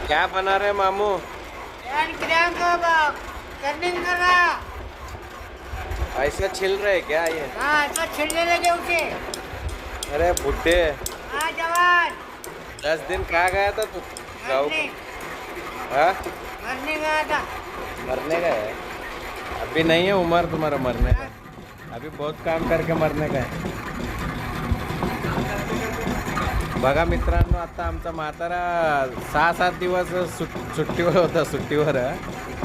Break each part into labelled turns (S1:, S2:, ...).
S1: क्या बना रहे मामू?
S2: टर्निंग कर रहा।
S1: ऐसा छिल रहे क्या ये?
S2: हाँ ऐसा छिलने लगे उसे।
S1: अरे बुड्ढे,
S2: हाँ जवान
S1: 10 दिन कहाँ गया था तू? गाँव
S2: मरने
S1: को? हाँ?
S2: मरने गया था।
S1: मरने का है? अभी नहीं है उम्र तुम्हारा मरने का। अभी बहुत काम करके मरने का आहे. बघा मित्रांनो, आता आमचा म्हातारा 6-7 दिवस सुट्टीवर होता. सुट्टीवर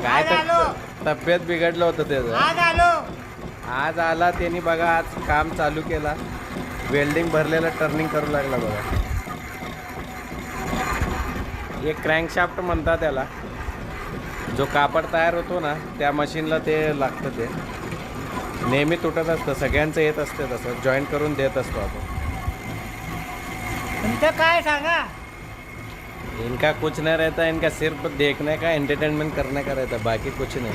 S1: काय
S2: आज
S1: तर
S2: आलो.
S1: तब्येत बिघडलं होतं त्याचं.
S2: आज आलो.
S1: आज आला त्यांनी. बघा आज काम चालू केला. वेल्डिंग भरलेलं टर्निंग करू लागला बघा. एक क्रँकशाफ्ट म्हणतात त्याला. जो कापड तयार होतो ना त्या मशीनला ते लागतं. ते नेहमी तुटत असतं. सगळ्यांचं येत असते तसं. जॉईंट करून देत असतो आपण.
S2: तुमचं काय सांगा.
S1: इनका कुछ नहीं रहता. इनका सिर्फ देखने का, एंटरटेनमेंट करने का रहता, बाकी कुछ नहीं.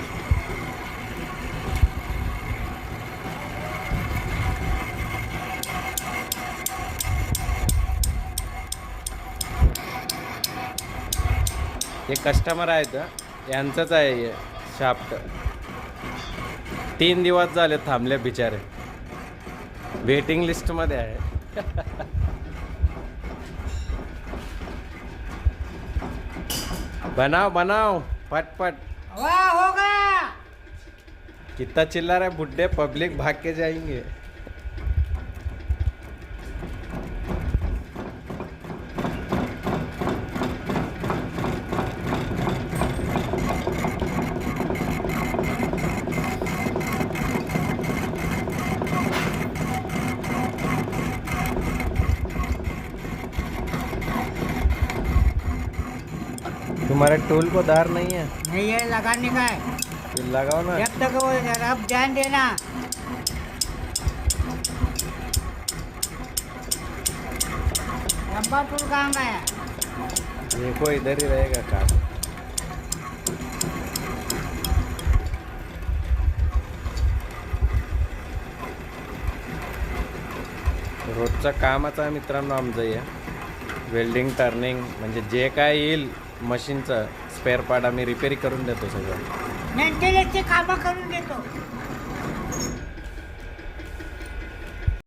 S1: हे कस्टमर आहेत यांचंच आहे हे शाफ्ट. 3 दिवस झाले थांबले बिचारे. वेटिंग लिस्टमध्ये आहे. बनाओ बनाओ फटफट.
S2: वाह होगा.
S1: कितना चिल्ला रहा है बुड्ढे, पब्लिक भाग के जाएंगे. तुम्हारे टूल को धार नहीं है?
S2: नहीं है लगाने का है.
S1: फिर लगाओ ना.
S2: जब तक वो अब ध्यान देना. लंबा टूल कहाँ गया?
S1: देखो इधर ही रहेगा काम. रोजचं कामच आहे मित्रांनो आमचं हे. वेल्डिंग टर्निंग म्हणजे जे काय येईल मशीनचं स्पेअर पार्ट आम्ही रिपेअरी करून देतो सगळं.
S2: मेंटेनन्सची कामं करून देतो.